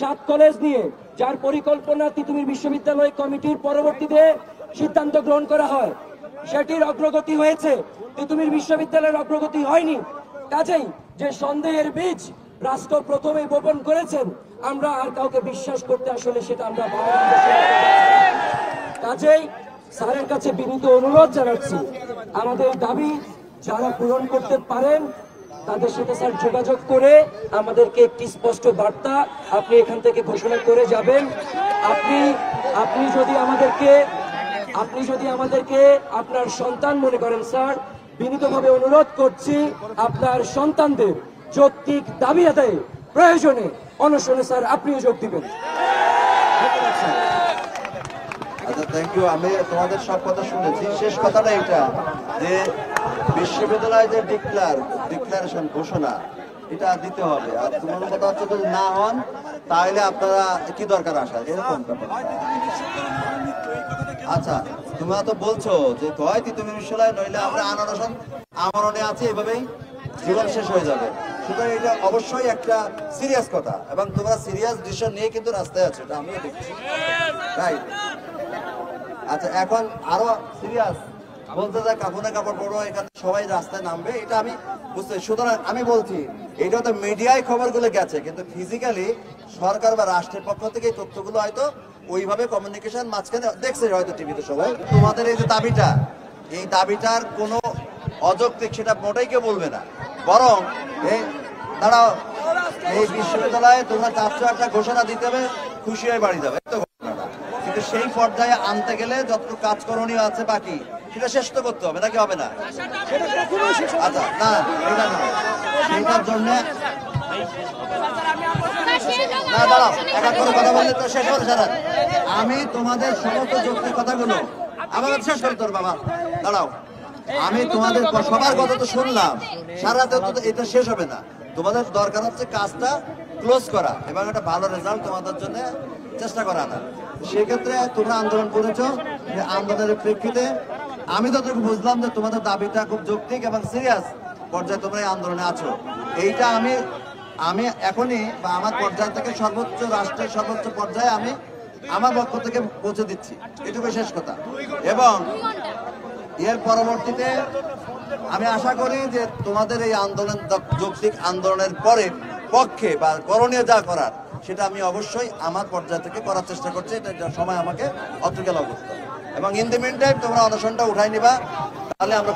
সাত কলেজ নিয়ে যার পরিকল্পনা তিতুমির বিশ্ববিদ্যালয় কমিটির পরবর্তীতে সিদ্ধান্ত গ্রহণ করা হয়, সেটির অগ্রগতি হয়েছে, তিতুমির বিশ্ববিদ্যালয়ের অগ্রগতি হয়নি। কাজেই যে সন্দেহের বীজ রাষ্ট্র প্রথমেই বপন করেছেন, আমরা আর কাউকে বিশ্বাস করতে আসলে সেটা আমরা কাজেই স্যারের কাছে বিনীত অনুরোধ জানাচ্ছি, আমাদের দাবি যারা পূরণ করতে পারেন তাদের সাথে স্যার যোগাযোগ করে আমাদেরকে একটি স্পষ্ট বার্তা আপনি এখান থেকে ঘোষণা করে যাবেন। আপনি যদি আমাদেরকে আপনার সন্তান মনে করেন স্যার, বিনীতভাবে অনুরোধ করছি আপনার সন্তানদের যৌক্তিক দাবি আদায়ে প্রয়োজনে অনশনে স্যার আপনিও যোগ দিবেন। আচ্ছা, থ্যাংক ইউ। আমি তোমাদের সব কথা শুনেছি। শেষ কথাটা এটা যে বিশ্ববিদ্যালয় যে ডিক্লারেশন ঘোষণা এটা দিতে হবে। আর তোমার কথা হচ্ছে যদি না হন তাহলে আপনারা কি দরকার আসা এরকম ব্যাপার। আচ্ছা, তোমরা তো বলছো যে হয় তিতুমির বিশ্ববিদ্যালয় নইলে আমরা আমরণে আছি, এভাবেই জীবন শেষ হয়ে যাবে। সুতরাং এটা অবশ্যই একটা সিরিয়াস কথা এবং তোমরা সিরিয়াস ডিসিশন নিয়ে কিন্তু রাস্তায় আছো, এটা আমিও দেখছি। রাইট। আচ্ছা, এখন আরো সিরিয়াস বলতে যায় কাপড়ে কাপড় পরো, এখানে সবাই রাস্তায় নামবে, এটা আমি বুঝতে। সুতরাং আমি বলছি এটা তো মিডিয়ায় খবরগুলো গেছে, কিন্তু ফিজিক্যালি সরকার বা রাষ্ট্রের পক্ষ থেকে এই তথ্যগুলো হয়তো ওইভাবে কমিউনিকেশন মাঝখানে দেখছে হয়তো টিভিতে সবাই। তোমাদের এই যে দাবিটা, এই দাবিটার কোনো অযৌক্তিক সেটা মোটেই কেউ বলবে না, বরং দাঁড়াও, এই বিশ্ববিদ্যালয়ে তোমরা চাচ্ছ একটা ঘোষণা দিতে হবে, খুশি হয়ে বাড়ি যাবে তো ঘটনাটা। কিন্তু সেই পর্যায়ে আনতে গেলে যতটুকু কাজ করণীয় আছে বাকি সেটা শেষ তো করতে হবে, নাকি হবে না? আচ্ছা, না এটা না, সেইটার জন্য না, দাঁড়াও, এক এক করে কথা বললে তো শেষ হবে সারা। আমি তোমাদের সমস্ত যৌক্তিক কথাগুলো আমার শেষ করতে হবে। বাবা দাঁড়াও, আমি তোমাদের সবার কথা তো শুনলাম, সারা তো এটা শেষ হবে না। তোমাদের দরকার হচ্ছে কাজটা ক্লোজ করা এবং একটা ভালো রেজাল্ট তোমাদের জন্য চেষ্টা করা না। সেক্ষেত্রে তোমরা আন্দোলন করেছো, আন্দোলনের প্রেক্ষিতে আমি যতটুকু বুঝলাম যে তোমাদের দাবিটা খুব যৌক্তিক এবং সিরিয়াস পর্যায়ে তোমরা এই আন্দোলনে আছো। এইটা আমি এখনই বা আমার পর্যায় থেকে সর্বোচ্চ রাষ্ট্রের সর্বোচ্চ পর্যায়ে আমি আমার পক্ষ থেকে পৌঁছে দিচ্ছি, এটুকু শেষ কথা। এবং এর পরবর্তীতে আমি আশা করি যে তোমাদের এই আন্দোলন যৌক্তিক আন্দোলনের পক্ষে বা করণীয় যা করার সেটা আমি অবশ্যই আমার পর্যায় থেকে করার চেষ্টা করছি। এটা সময় আমাকে অত্রিকাল অবস্থা এবং ইন দ্য মিন টাইম তোমরা অনশনটা উঠাই নিবা, তাহলে আমরা